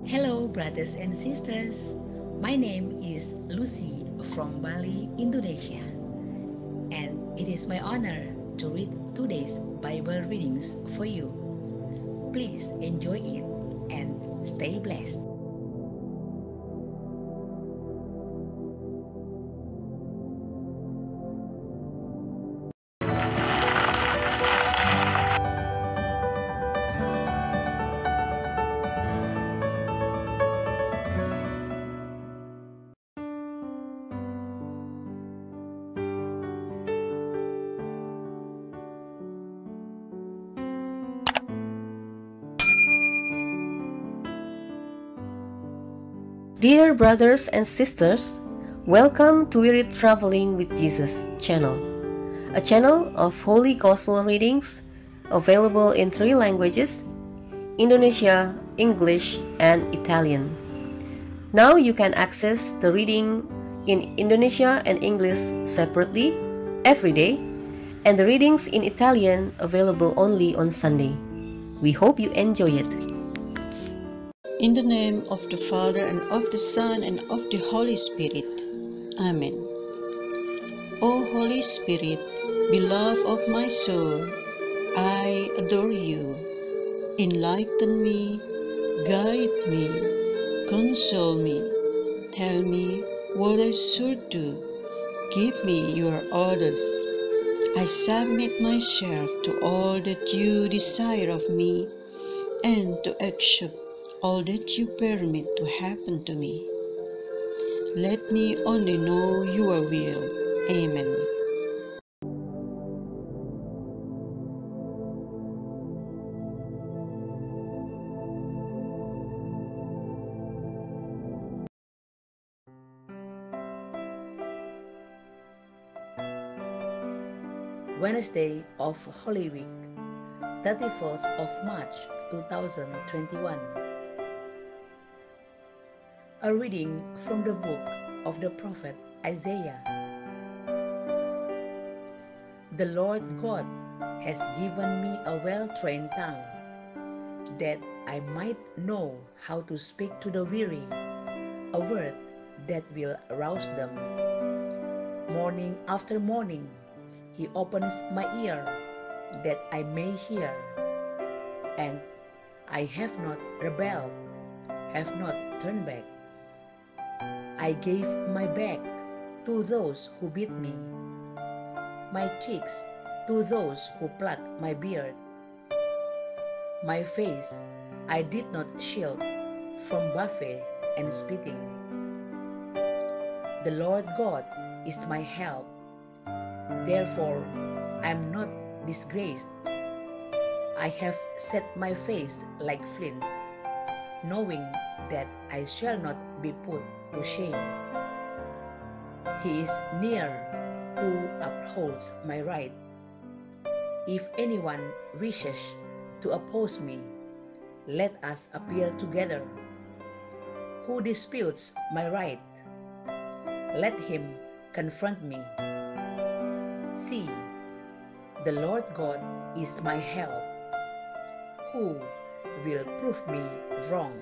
Hello, brothers and sisters. My name is Lucy from Bali, Indonesia, and it is my honor to read today's Bible readings for you. Please enjoy it and stay blessed. Dear brothers and sisters, welcome to Weread Traveling with Jesus channel, a channel of Holy Gospel readings available in 3 languages, Indonesia, English, and Italian. Now you can access the reading in Indonesia and English separately every day, and the readings in Italian available only on Sunday. We hope you enjoy it. In the name of the Father, and of the Son, and of the Holy Spirit. Amen. O Holy Spirit, beloved of my soul, I adore you. Enlighten me, guide me, console me, tell me what I should do. Give me your orders. I submit myself to all that you desire of me, and to accept all that you permit to happen to me. Let me only know your will. Amen. Wednesday of Holy Week, 31st of March 2021. A reading from the book of the prophet Isaiah. The Lord God has given me a well-trained tongue, that I might know how to speak to the weary, a word that will rouse them. Morning after morning, He opens my ear, that I may hear. And I have not rebelled, have not turned back. I gave my back to those who beat me, my cheeks to those who plucked my beard. My face I did not shield from buffet and spitting. The Lord God is my help, therefore I am not disgraced. I have set my face like flint, knowing that I shall not be put to shame. He is near who upholds my right. If anyone wishes to oppose me, let us appear together. Who disputes my right? Let him confront me. See, the Lord God is my help. Who will prove me wrong?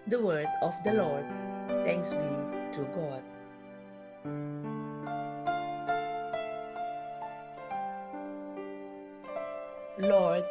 The word of the Lord. Thanks be to God. Lord,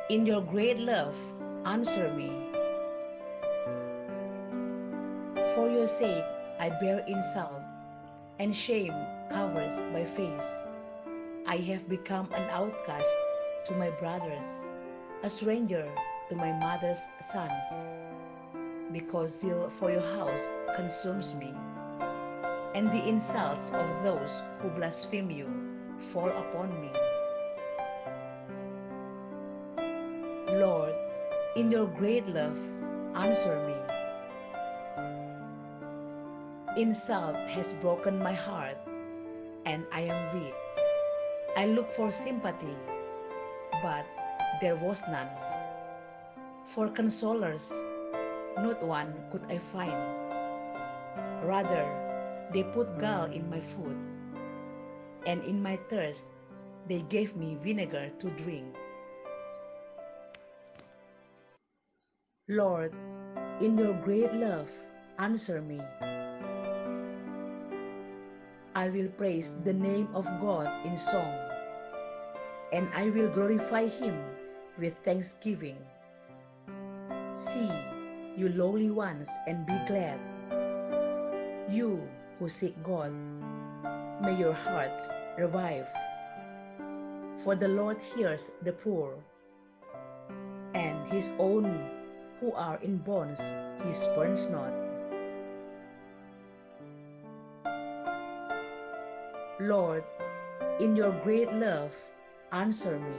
in your great love, answer me. For your sake, I bear insult, and shame covers my face. I have become an outcast to my brothers, a stranger to my mother's sons, because zeal for your house consumes me, and the insults of those who blaspheme you fall upon me. Lord, in your great love, answer me. Insult has broken my heart, and I am weak. I looked for sympathy, but there was none. For consolers, not one could I find. Rather, they put gall in my food, and in my thirst they gave me vinegar to drink. Lord, in your great love, answer me. I will praise the name of God in song, and I will glorify him with thanksgiving. See, you lowly ones, and be glad. You who seek God, may your hearts revive. For the Lord hears the poor, and his own who are in bonds he spurns not. Lord, in your great love, answer me.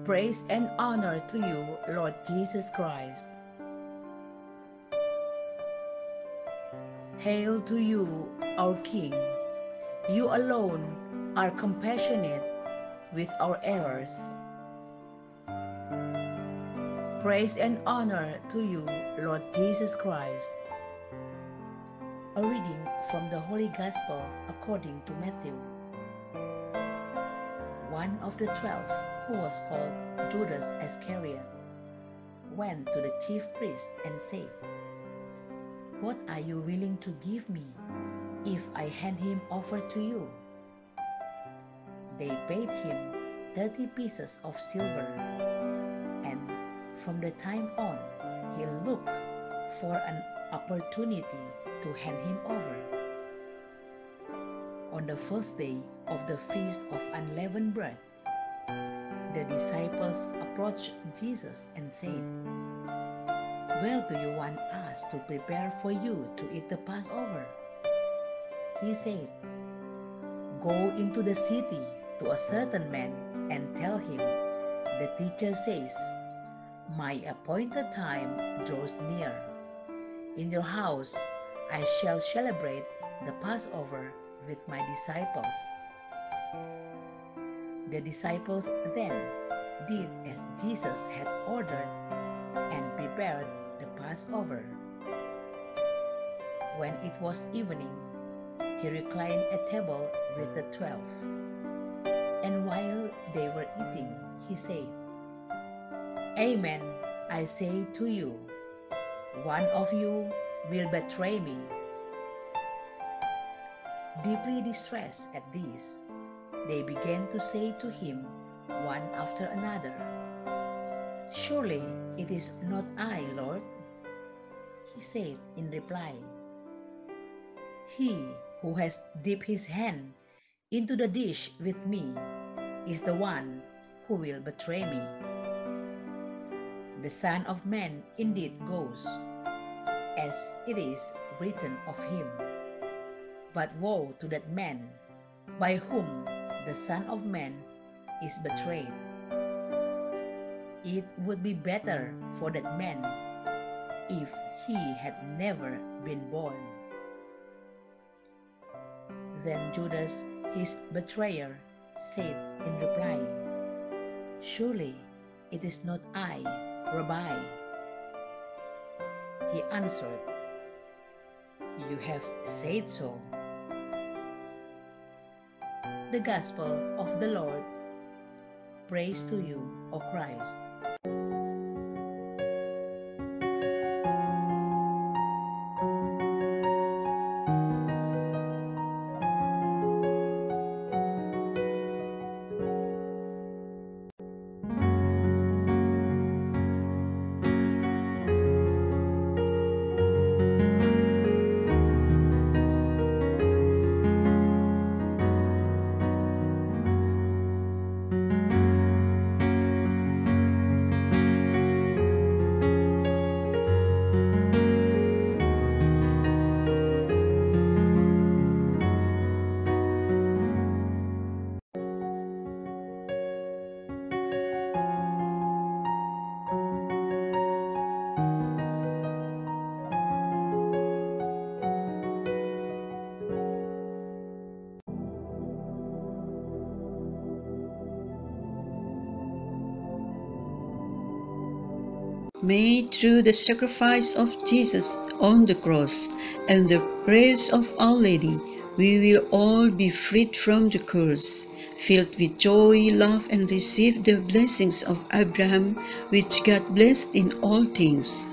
Praise and honor to you, Lord Jesus Christ. Hail to you, our King. You alone are compassionate with our errors. Praise and honor to you, Lord Jesus Christ. A reading from the Holy Gospel according to Matthew. One of the 12, who was called Judas Iscariot, went to the chief priest and said, "What are you willing to give me if I hand him over to you?" They paid him 30 pieces of silver, and from the time on, he looked for an opportunity to hand him over. On the first day of the Feast of Unleavened Bread, the disciples approached Jesus and said, "Where do you want us to prepare for you to eat the Passover?" He said, "Go into the city to a certain man and tell him, 'The teacher says, my appointed time draws near. In your house I shall celebrate the Passover with my disciples.'" The disciples then did as Jesus had ordered and prepared the Passover. When it was evening, he reclined at table with the 12. And while they were eating, he said, "Amen, I say to you, one of you will betray me." Deeply distressed at this, they began to say to him one after another, "Surely it is not I, Lord." He said in reply, "He who has dipped his hand into the dish with me is the one who will betray me. The Son of Man indeed goes, as it is written of him. But woe to that man by whom the Son of Man is betrayed. It would be better for that man if he had never been born." Then Judas, his betrayer, said in reply, "Surely it is not I, Rabbi." He answered, "You have said so." The Gospel of the Lord. Praise to you, O Christ. May through the sacrifice of Jesus on the cross and the prayers of Our Lady, we will all be freed from the curse, filled with joy, love, and receive the blessings of Abraham, which God blessed in all things.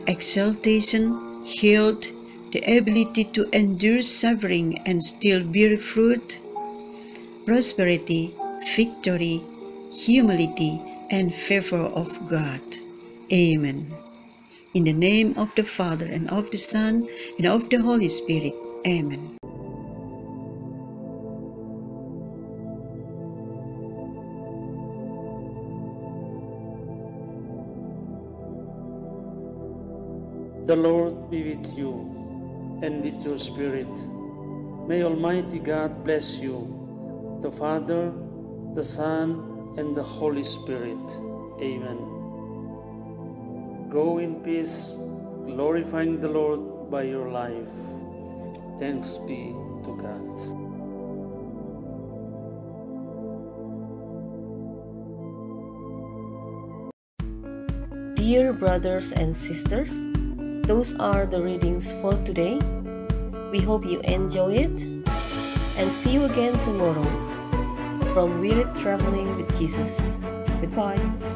Exaltation, health, the ability to endure suffering and still bear fruit, prosperity, victory, humility, and favor of God. Amen. In the name of the Father, and of the Son, and of the Holy Spirit. Amen. The Lord be with you, and with your spirit. May Almighty God bless you, the Father, the Son, and the Holy Spirit. Amen. Go in peace, glorifying the Lord by your life. Thanks be to God. Dear brothers and sisters, those are the readings for today. We hope you enjoy it, and see you again tomorrow from Weread Traveling with Jesus. Goodbye.